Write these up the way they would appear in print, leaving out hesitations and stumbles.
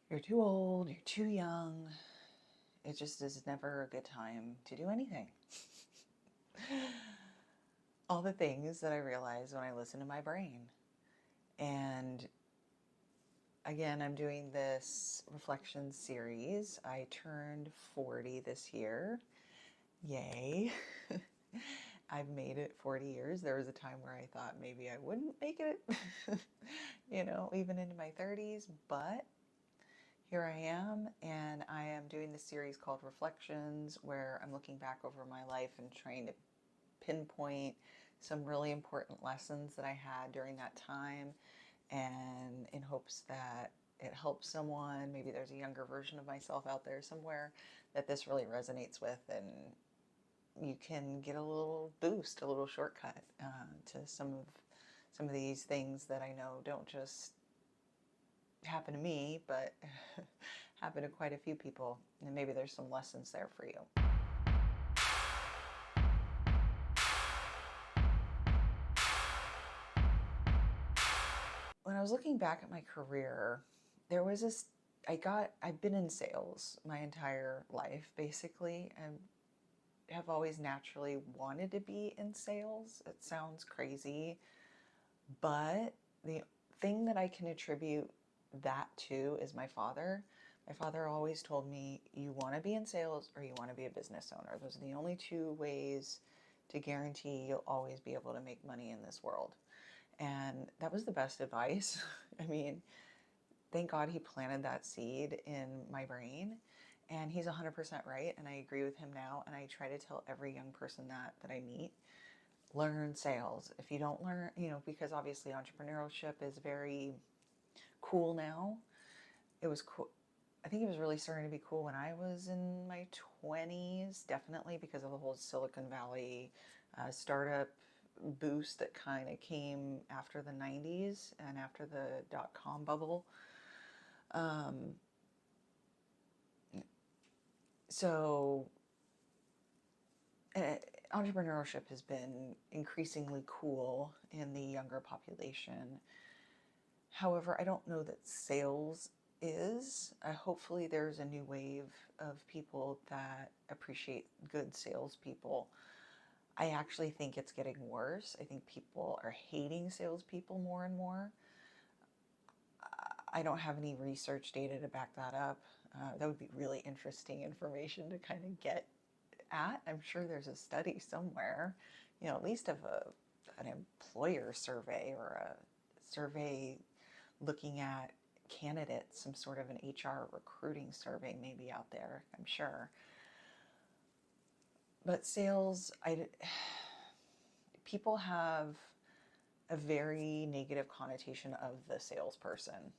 You're too old, you're too young. It just is never a good time to do anything. All the things that I realize when I listen to my brain. And again, I'm doing this reflection series. I turned 40 this year. Yay. I've made it 40 years. There was a time where I thought maybe I wouldn't make it, even into my 30s, but here I am, and I am doing this series called Reflections, where I'm looking back over my life and trying to pinpoint some really important lessons that I had during that time, and in hopes that it helps someone. Maybe there's a younger version of myself out there somewhere that this really resonates with, and you can get a little boost, a little shortcut to some of these things that I know don't just happen to me, but happen to quite a few people. And maybe there's some lessons there for you. When I was looking back at my career, there was this, I've been in sales my entire life, basically. I have always naturally wanted to be in sales. It sounds crazy, but the thing that I can attribute that to is my father. My father always told me, you want to be in sales or you want to be a business owner. Those are the only two ways to guarantee you'll always be able to make money in this world. And that was the best advice. I mean, thank God he planted that seed in my brain. And he's 100% right. And I agree with him now. And I try to tell every young person that I meet, learn sales. If you don't learn, because obviously entrepreneurship is very cool now. It was cool. I think it was really starting to be cool when I was in my 20s, definitely because of the whole Silicon Valley startup boost that kind of came after the 90s and after the dot-com bubble. So entrepreneurship has been increasingly cool in the younger population. However, I don't know that sales is. Hopefully, there's a new wave of people that appreciate good salespeople. I actually think it's getting worse. I think people are hating salespeople more and more. I don't have any research data to back that up. That would be really interesting information to kind of get at. I'm sure there's a study somewhere, at least of an employer survey or a survey looking at candidates, some sort of an HR recruiting survey maybe out there, I'm sure. But sales, people have a very negative connotation of the salesperson.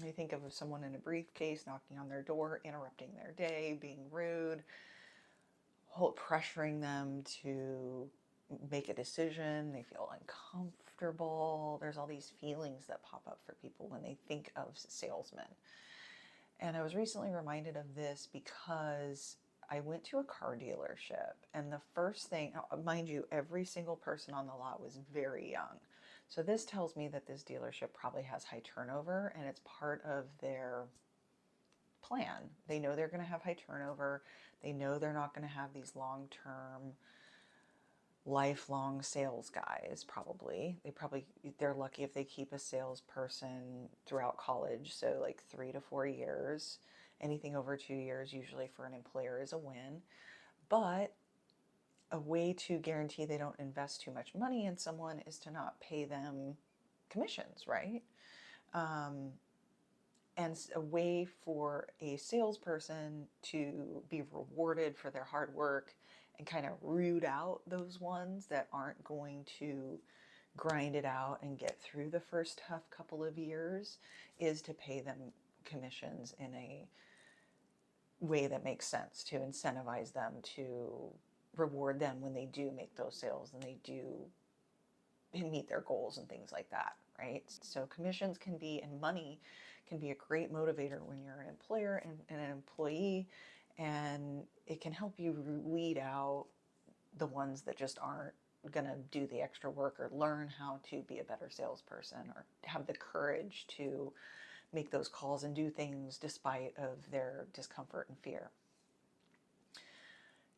I think of someone in a briefcase knocking on their door, interrupting their day, being rude, pressuring them to make a decision. They feel uncomfortable. There's all these feelings that pop up for people when they think of salesmen. And I was recently reminded of this because I went to a car dealership, and the first thing, mind you, every single person on the lot was very young. So this tells me that this dealership probably has high turnover, and it's part of their plan. They know they're going to have high turnover. They know they're not going to have these long-term, lifelong sales guys. They're lucky if they keep a salesperson throughout college, so like 3 to 4 years. Anything over 2 years usually for an employer is a win. But a way to guarantee they don't invest too much money in someone is to not pay them commissions, right? And a way for a salesperson to be rewarded for their hard work and kind of root out those ones that aren't going to grind it out and get through the first tough couple of years is to pay them commissions in a way that makes sense, to incentivize them, to reward them when they do make those sales and they do meet their goals and things like that, right? So commissions can be, and money can be a great motivator when you're an employer and an employee, and it can help you weed out the ones that just aren't going to do the extra work or learn how to be a better salesperson or have the courage to make those calls and do things despite of their discomfort and fear.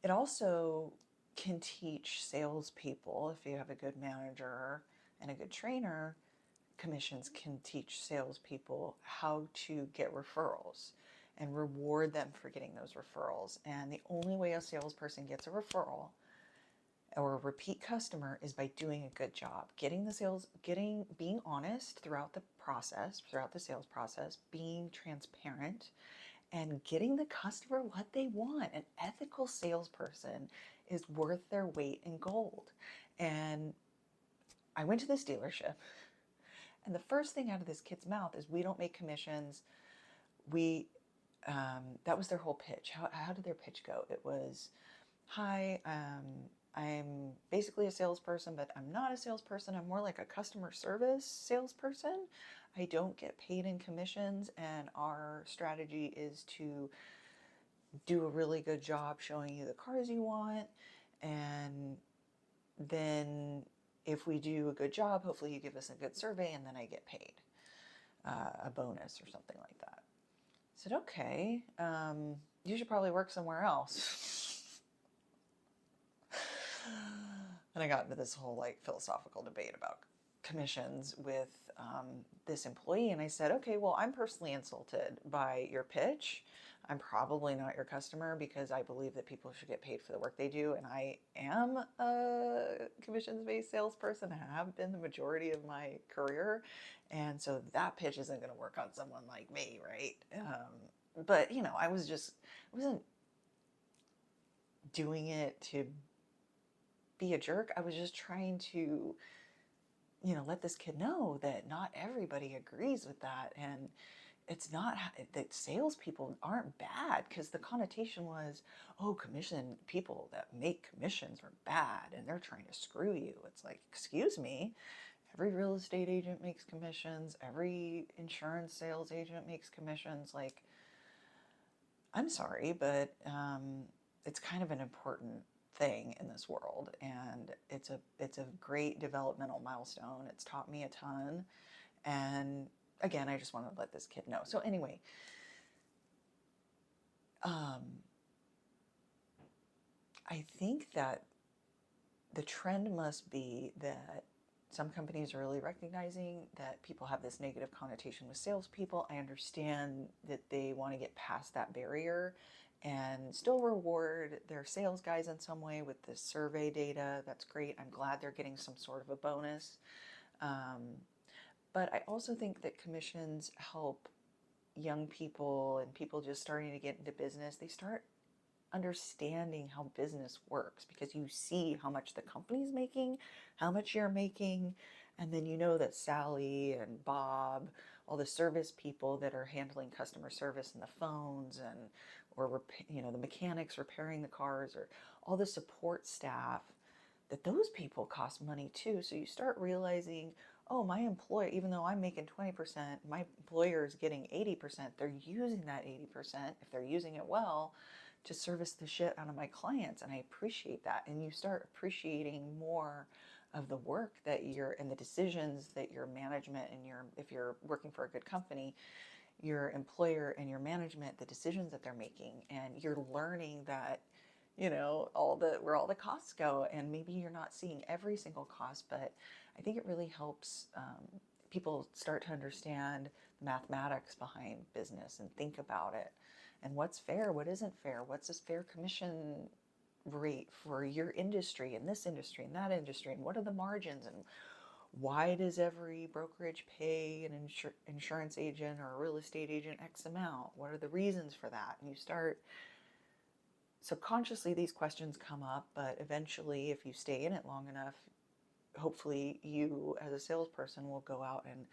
It also can teach salespeople, if you have a good manager and a good trainer, commissions can teach salespeople how to get referrals and reward them for getting those referrals. And the only way a salesperson gets a referral or a repeat customer is by doing a good job, being honest throughout the process, throughout the sales process, being transparent, and getting the customer what they want. An ethical salesperson is worth their weight in gold. And I went to this dealership, and the first thing out of this kid's mouth is, we don't make commissions. That was their whole pitch. How did their pitch go? It was, hi, I'm basically a salesperson, but I'm not a salesperson. I'm more like a customer service salesperson. I don't get paid in commissions, and our strategy is to do a really good job showing you the cars you want. And then if we do a good job, hopefully you give us a good survey, and then I get paid a bonus or something like that. I said, okay, you should probably work somewhere else. And I got into this whole like philosophical debate about commissions with this employee. And I said, okay, well, I'm personally insulted by your pitch. I'm probably not your customer, because I believe that people should get paid for the work they do. And I am a commissions-based salesperson. I have been the majority of my career. And so that pitch isn't going to work on someone like me, right? But, you know, I wasn't doing it to be a jerk. I was just trying to, you know, let this kid know that not everybody agrees with that. And it's not that salespeople aren't bad, because the connotation was, oh, commission people that make commissions are bad and they're trying to screw you. It's like, excuse me, every real estate agent makes commissions. Every insurance sales agent makes commissions. Like, I'm sorry, but it's kind of an important thing in this world, and it's a great developmental milestone. It's taught me a ton, and again, I just want to let this kid know. So anyway, I think that the trend must be that some companies are really recognizing that people have this negative connotation with salespeople. I understand that they want to get past that barrier and still reward their sales guys in some way with this survey data. That's great. I'm glad they're getting some sort of a bonus. But I also think that commissions help young people and people just starting to get into business. They start understanding how business works, because you see how much the company's making, how much you're making, and then you know that Sally and Bob, all the service people that are handling customer service and the phones, and or you know, the mechanics repairing the cars, or all the support staff, that those people cost money too. So you start realizing, oh, my employer, even though I'm making 20%, my employer is getting 80%. They're using that 80%, if they're using it well, to service the shit out of my clients. And I appreciate that. And you start appreciating more of the work that and the decisions that your management and if you're working for a good company, your employer and your management, the decisions that they're making. And you're learning that, you know, where all the costs go. And maybe you're not seeing every single cost, but I think it really helps people start to understand the mathematics behind business and think about it. And what's fair, what isn't fair, what's a fair commission rate for your industry and this industry and that industry, and what are the margins, and why does every brokerage pay an insurance agent or a real estate agent X amount? What are the reasons for that? And you start, subconsciously these questions come up, but eventually if you stay in it long enough, hopefully you as a salesperson will go out and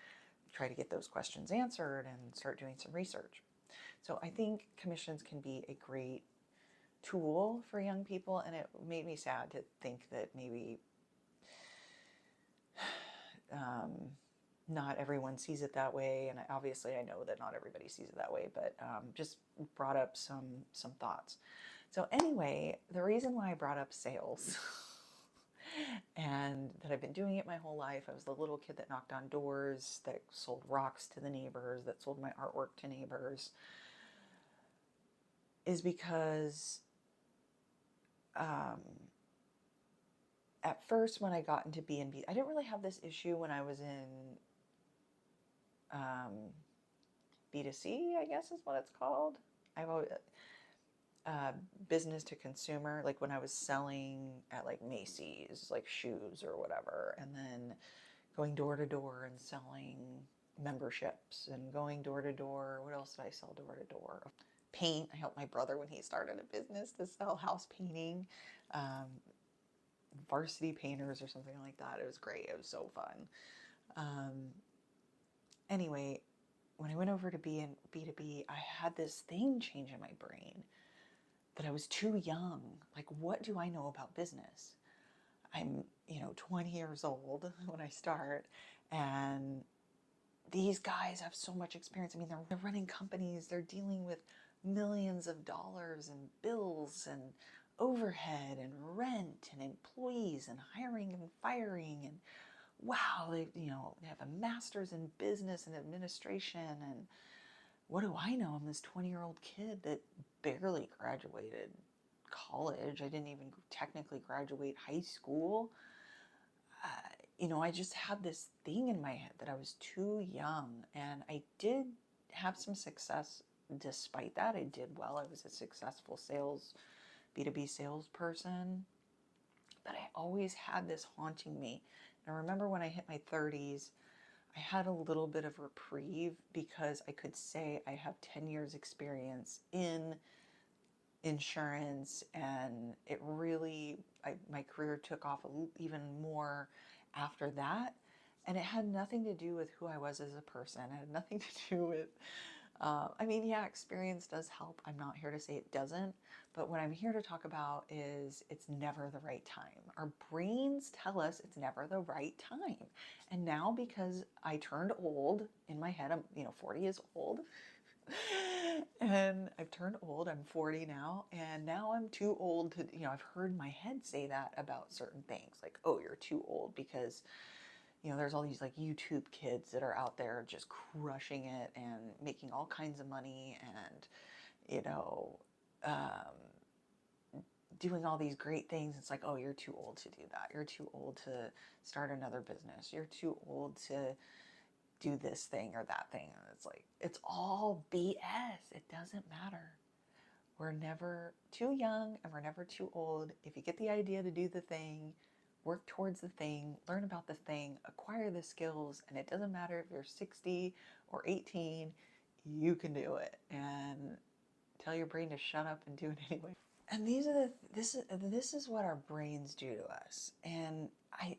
try to get those questions answered and start doing some research. So I think commissions can be a great tool for young people, and it made me sad to think that maybe not everyone sees it that way. And obviously I know that not everybody sees it that way, but just brought up some thoughts. So anyway, the reason why I brought up sales and that I've been doing it my whole life. I was the little kid that knocked on doors, that sold rocks to the neighbors, that sold my artwork to neighbors, is because um, at first when I got into B&B, I didn't really have this issue when I was in B2C, I guess is what it's called. I've always, uh, business to consumer, like when I was selling at like Macy's, like shoes or whatever, and then going door to door and selling memberships and going door to door. What else did I sell door to door? Paint. I helped my brother when he started a business to sell house painting, um, varsity painters or something like that. It was great. It was so fun. Um, anyway, when I went over to B2B, I had this thing change in my brain that I was too young. Like, what do I know about business? I'm, 20 years old when I start, and these guys have so much experience. I mean, they're running companies, they're dealing with millions of dollars and bills and overhead and rent and employees and hiring and firing, and wow, they have a master's in business and administration. And what do I know? I'm this 20-year-old kid that barely graduated college. I didn't even technically graduate high school. I just had this thing in my head that I was too young. And I did have some success despite that. I did well. I was a successful B2B salesperson. But I always had this haunting me. And I remember when I hit my 30s, I had a little bit of reprieve because I could say I have 10 years experience in insurance, and it really, my career took off even more after that. And it had nothing to do with who I was as a person. It had nothing to do with, experience does help. I'm not here to say it doesn't. But what I'm here to talk about is it's never the right time. Our brains tell us it's never the right time. And now because I turned old in my head, I'm 40 years old. And I've turned old. I'm 40 now, and now I'm too old to, I've heard my head say that about certain things, like, oh, you're too old because, there's all these like YouTube kids that are out there just crushing it and making all kinds of money and, doing all these great things. It's like, oh, you're too old to do that. You're too old to start another business. You're too old to do this thing or that thing. And it's like, it's all BS. It doesn't matter. We're never too young and we're never too old. If you get the idea to do the thing, work towards the thing, learn about the thing, acquire the skills, and it doesn't matter if you're 60 or 18, you can do it. And tell your brain to shut up and do it anyway. And this is what our brains do to us. And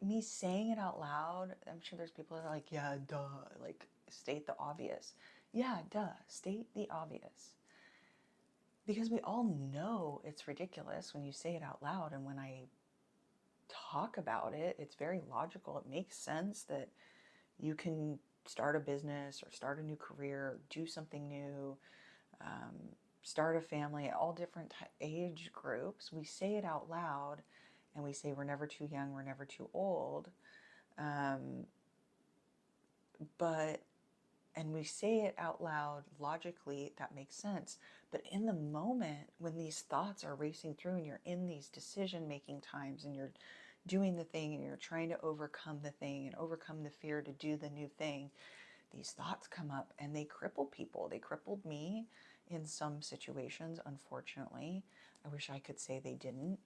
me saying it out loud, I'm sure there's people that are like, yeah, duh, like state the obvious. Yeah, duh, state the obvious. Because we all know it's ridiculous when you say it out loud. And when I talk about it, it's very logical. It makes sense that you can start a business or start a new career, do something new, start a family at all different age groups. We say it out loud and we say we're never too young, we're never too old. And we say it out loud logically, that makes sense. But in the moment when these thoughts are racing through and you're in these decision-making times and you're doing the thing and you're trying to overcome the thing and overcome the fear to do the new thing, these thoughts come up and they cripple people. They crippled me in some situations, unfortunately. I wish I could say they didn't.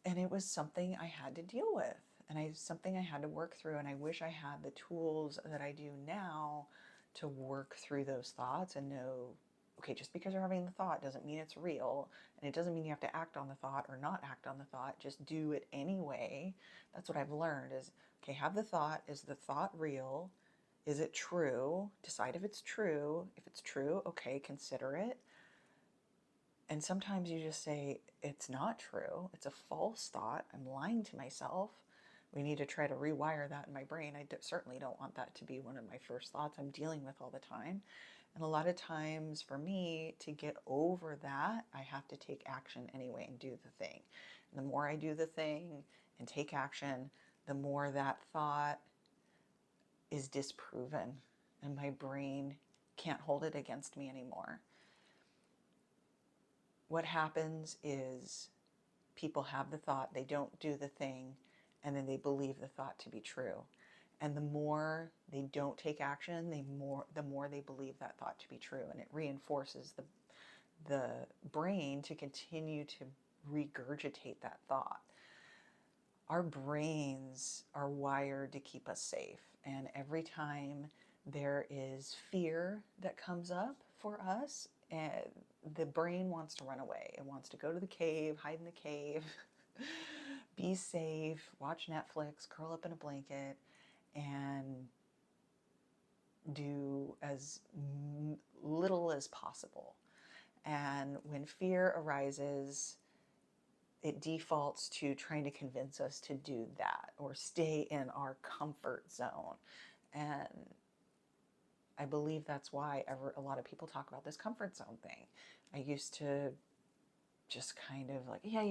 And it was something I had to deal with. And something I had to work through. And I wish I had the tools that I do now to work through those thoughts and know, okay, just because you're having the thought doesn't mean it's real. And it doesn't mean you have to act on the thought or not act on the thought. Just do it anyway. That's what I've learned is, okay, have the thought. Is the thought real? Is it true? Decide if it's true. If it's true, okay, consider it. And sometimes you just say, it's not true. It's a false thought. I'm lying to myself. We need to try to rewire that in my brain. I certainly don't want that to be one of my first thoughts I'm dealing with all the time. And a lot of times for me to get over that, I have to take action anyway and do the thing. And the more I do the thing and take action, the more that thought is disproven and my brain can't hold it against me anymore. What happens is people have the thought, they don't do the thing, and then they believe the thought to be true. And the more they don't take action, the more they believe that thought to be true, and it reinforces the brain to continue to regurgitate that thought. Our brains are wired to keep us safe, and every time there is fear that comes up for us, the brain wants to run away. It wants to go to the cave, hide in the cave, be safe, watch Netflix, curl up in a blanket, and do as little as possible. And when fear arises, it defaults to trying to convince us to do that or stay in our comfort zone. And I believe that's why a lot of people talk about this comfort zone thing. I used to just kind of like, yeah,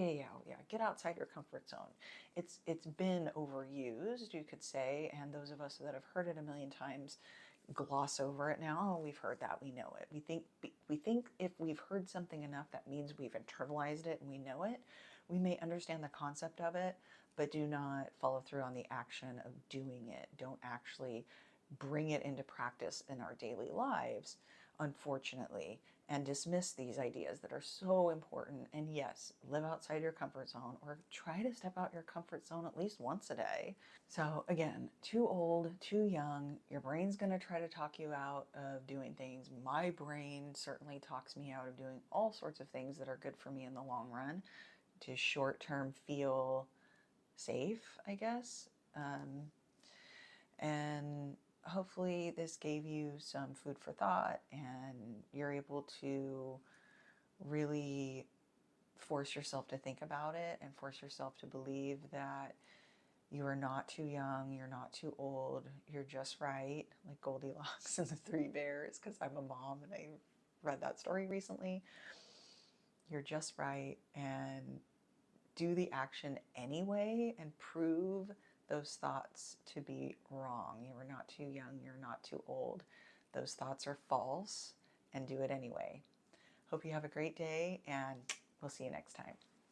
get outside your comfort zone. It's been overused, you could say, and those of us that have heard it a million times gloss over it now. Oh, we've heard that, we know it. We think if we've heard something enough, that means we've internalized it and we know it. We may understand the concept of it, but do not follow through on the action of doing it. Don't actually bring it into practice in our daily lives, unfortunately, and dismiss these ideas that are so important. And yes, live outside your comfort zone, or try to step out your comfort zone at least once a day. So again, too old, too young, your brain's going to try to talk you out of doing things. My brain certainly talks me out of doing all sorts of things that are good for me in the long run to short-term feel safe, I guess. And hopefully this gave you some food for thought and you're able to really force yourself to think about it and force yourself to believe that you are not too young, you're not too old, you're just right, like Goldilocks and the Three Bears, because I'm a mom and I read that story recently. You're just right, and do the action anyway and prove those thoughts to be wrong. You are not too young, you're not too old. Those thoughts are false, and do it anyway. Hope you have a great day, and we'll see you next time.